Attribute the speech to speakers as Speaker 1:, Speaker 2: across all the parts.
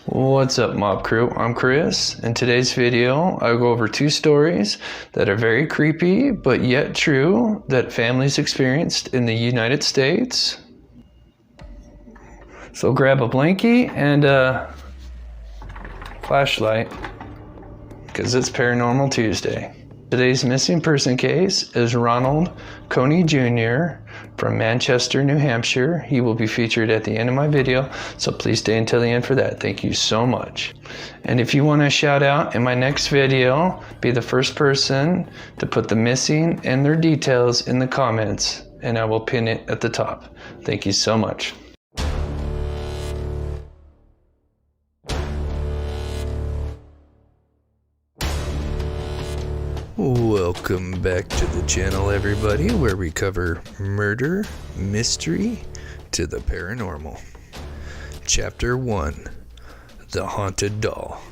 Speaker 1: What's up, Mob Crew? I'm Chris. In today's video, I'll go over two stories that are very creepy but yet true that families experienced in the United States. So grab a blankie and a flashlight because it's Paranormal Tuesday. Today's missing person case is Ronald Coney Jr. from Manchester, New Hampshire. He will be featured at the end of my video, so please stay until the end for that. Thank you so much. And if you want a shout out in my next video, be the first person to put the missing and their details in the comments, and I will pin it at the top. Thank you so much. Welcome back to the channel, everybody, where we cover murder, mystery, to the paranormal. Chapter 1, The Haunted Doll.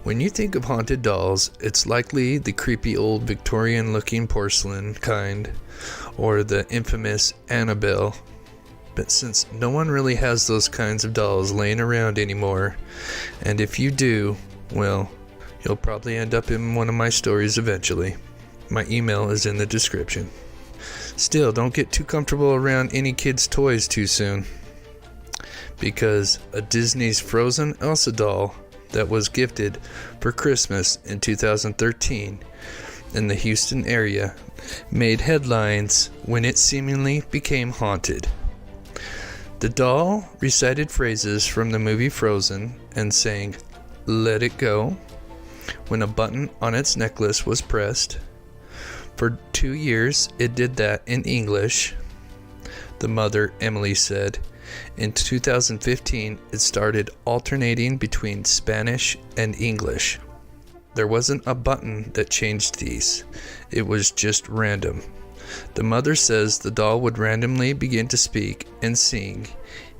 Speaker 1: When you think of haunted dolls, it's likely the creepy old Victorian-looking porcelain kind, or the infamous Annabelle. But since no one really has those kinds of dolls laying around anymore, and if you do, well, you'll probably end up in one of my stories eventually. My email is in the description. Still, don't get too comfortable around any kids' toys too soon, because a Disney's Frozen Elsa doll that was gifted for Christmas in 2013 in the Houston area made headlines when it seemingly became haunted. The doll recited phrases from the movie Frozen and sang, "Let it go," when a button on its necklace was pressed. For 2 years, it did that in English. The mother, Emily, said in 2015 it started alternating between Spanish and English. There wasn't a button that changed these. It was just random. The mother says the doll would randomly begin to speak and sing,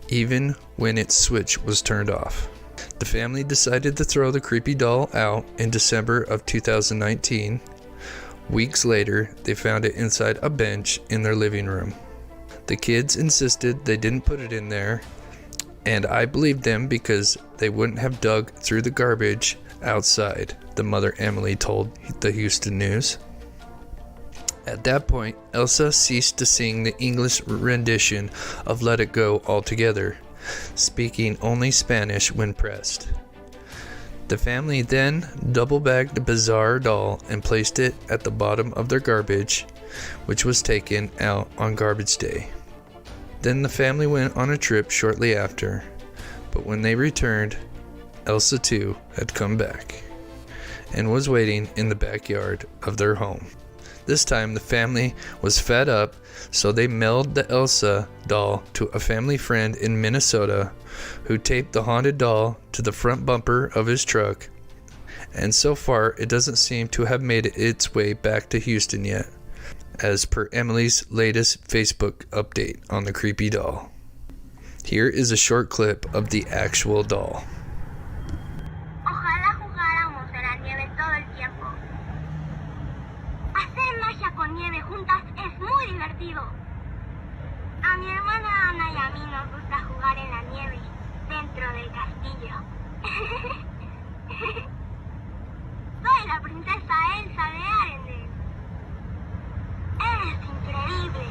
Speaker 1: even when its switch was turned off. The family decided to throw the creepy doll out in December of 2019. Weeks later, they found it inside a bench in their living room. The kids insisted they didn't put it in there, and I believed them because they wouldn't have dug through the garbage outside, the mother Emily told the Houston News. At that point, Elsa ceased to sing the English rendition of Let It Go altogether, speaking only Spanish when pressed. The family then double-bagged the bizarre doll and placed it at the bottom of their garbage, which was taken out on garbage day. Then the family went on a trip shortly after, but when they returned, Elsa too had come back and was waiting in the backyard of their home. This time the family was fed up, so they mailed the Elsa doll to a family friend in Minnesota who taped the haunted doll to the front bumper of his truck, and so far it doesn't seem to have made its way back to Houston yet, as per Emily's latest Facebook update on the creepy doll. Here is a short clip of the actual doll.
Speaker 2: Con nieve juntas es muy divertido. A mi hermana Ana y a mí nos gusta jugar en la nieve dentro del castillo. Soy la princesa Elsa de Arendelle. Es increíble.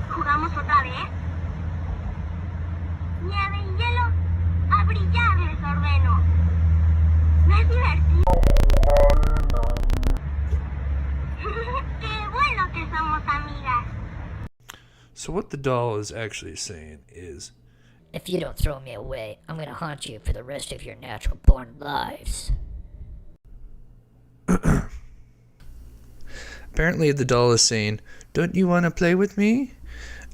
Speaker 2: ¿Jugamos otra vez? Nieve y hielo, a brillar les ordeno. ¿No es divertido?
Speaker 1: So what the doll is actually saying is,
Speaker 3: if you don't throw me away, I'm gonna haunt you for the rest of your natural-born lives.
Speaker 1: apparently the doll is saying, "Don't you want to play with me?"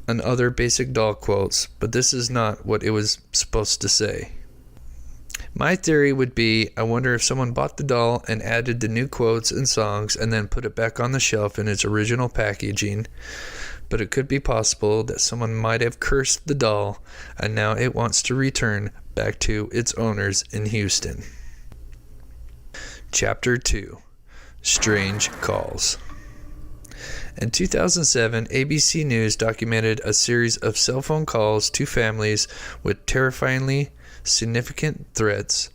Speaker 1: and other basic doll quotes, but this is not what it was supposed to say. My theory would be, I wonder if someone bought the doll and added the new quotes and songs and then put it back on the shelf in its original packaging. But it could be possible that someone might have cursed the doll and now it wants to return back to its owners in Houston. Chapter 2. Strange Calls. In 2007, ABC News documented a series of cell phone calls to families with terrifyingly significant threats.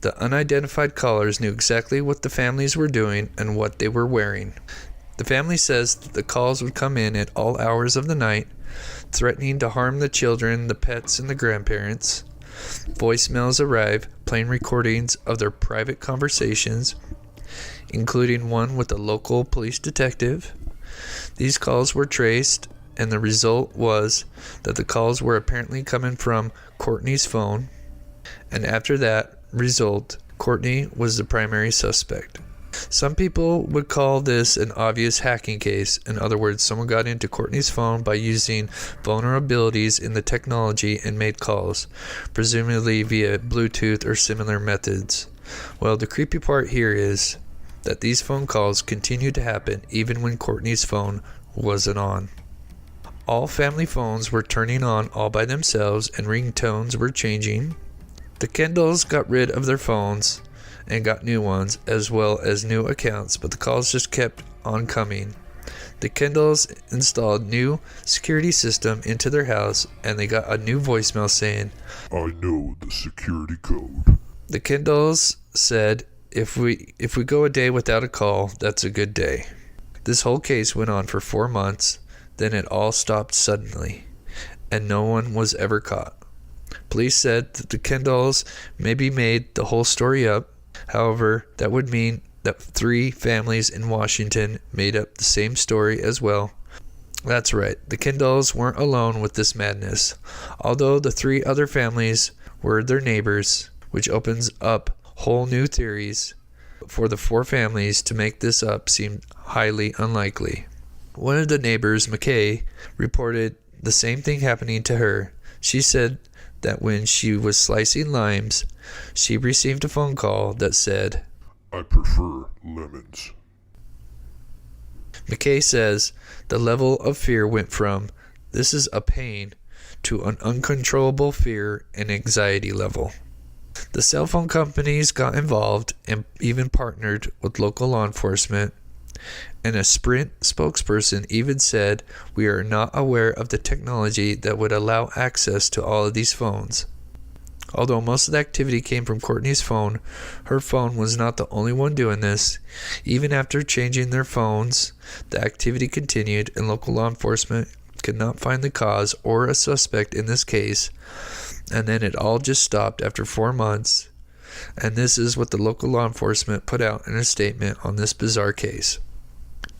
Speaker 1: The unidentified callers knew exactly what the families were doing and what they were wearing. The family says that the calls would come in at all hours of the night, threatening to harm the children, the pets, and the grandparents. Voicemails arrive, playing recordings of their private conversations, including one with a local police detective. These calls were traced, and the result was that the calls were apparently coming from Courtney's phone, and after that result, Courtney was the primary suspect. Some people would call this an obvious hacking case. In other words, someone got into Courtney's phone by using vulnerabilities in the technology and made calls, presumably via Bluetooth or similar methods. Well, the creepy part here is that these phone calls continued to happen even when Courtney's phone wasn't on. All family phones were turning on all by themselves and ringtones were changing. The Kendalls got rid of their phones and got new ones as well as new accounts, but the calls just kept on coming. The Kendalls installed new security system into their house and they got a new voicemail saying,
Speaker 4: "I know the security code."
Speaker 1: The Kendalls said, If we go a day without a call, that's a good day. This whole case went on for 4 months, then it all stopped suddenly, and no one was ever caught. Police said that the Kendalls maybe made the whole story up. However, that would mean that 3 families in Washington made up the same story as well. That's right, the Kendalls weren't alone with this madness, although the 3 other families were their neighbors, which opens up whole new theories. For the 4 families to make this up seemed highly unlikely. One of the neighbors, McKay, reported the same thing happening to her. She said that when she was slicing limes, she received a phone call that said,
Speaker 4: "I prefer lemons."
Speaker 1: McKay says the level of fear went from, "This is a pain," to an uncontrollable fear and anxiety level. The cell phone companies got involved and even partnered with local law enforcement, and a Sprint spokesperson even said, "We are not aware of the technology that would allow access to all of these phones." Although most of the activity came from Courtney's phone, her phone was not the only one doing this. Even after changing their phones, the activity continued and local law enforcement could not find the cause or a suspect in this case. And then it all just stopped after 4 months. And this is what the local law enforcement put out in a statement on this bizarre case.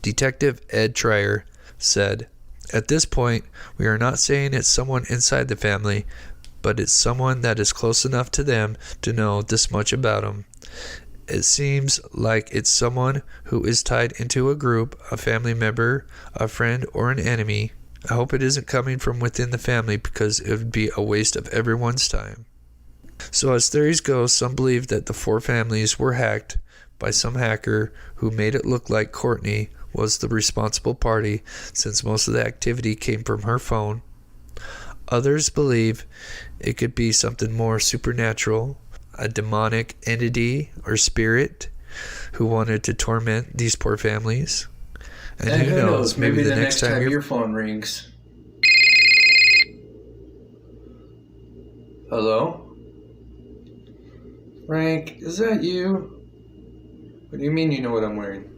Speaker 1: Detective Ed Trier said, "At this point, we are not saying it's someone inside the family, but it's someone that is close enough to them to know this much about them. It seems like it's someone who is tied into a group, a family member, a friend, or an enemy. I hope it isn't coming from within the family because it would be a waste of everyone's time." So as theories go, some believe that the 4 families were hacked by some hacker who made it look like Courtney was the responsible party since most of the activity came from her phone. Others believe it could be something more supernatural, a demonic entity or spirit who wanted to torment these poor families. And who knows, maybe the next time your phone rings. Hello? Frank, is that you? What do you mean you know what I'm wearing?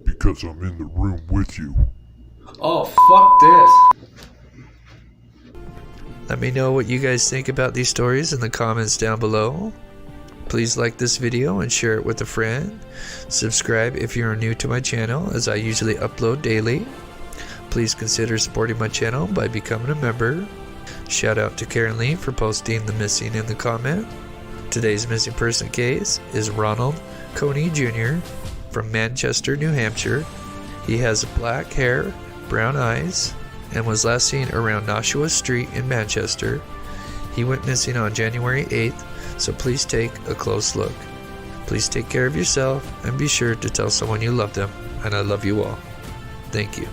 Speaker 4: Because I'm in the room with you.
Speaker 1: Oh, fuck this. Let me know what you guys think about these stories in the comments down below. Please like this video and share it with a friend. Subscribe if you are new to my channel, as I usually upload daily. Please consider supporting my channel by becoming a member. Shout out to Karen Lee for posting the missing in the comment. Today's missing person case is Ronald Coney Jr. from Manchester, New Hampshire. He has black hair, brown eyes, and was last seen around Nashua Street in Manchester. He went missing on January 8th, so please take a close look. Please take care of yourself and be sure to tell someone you love them, and I love you all. Thank you.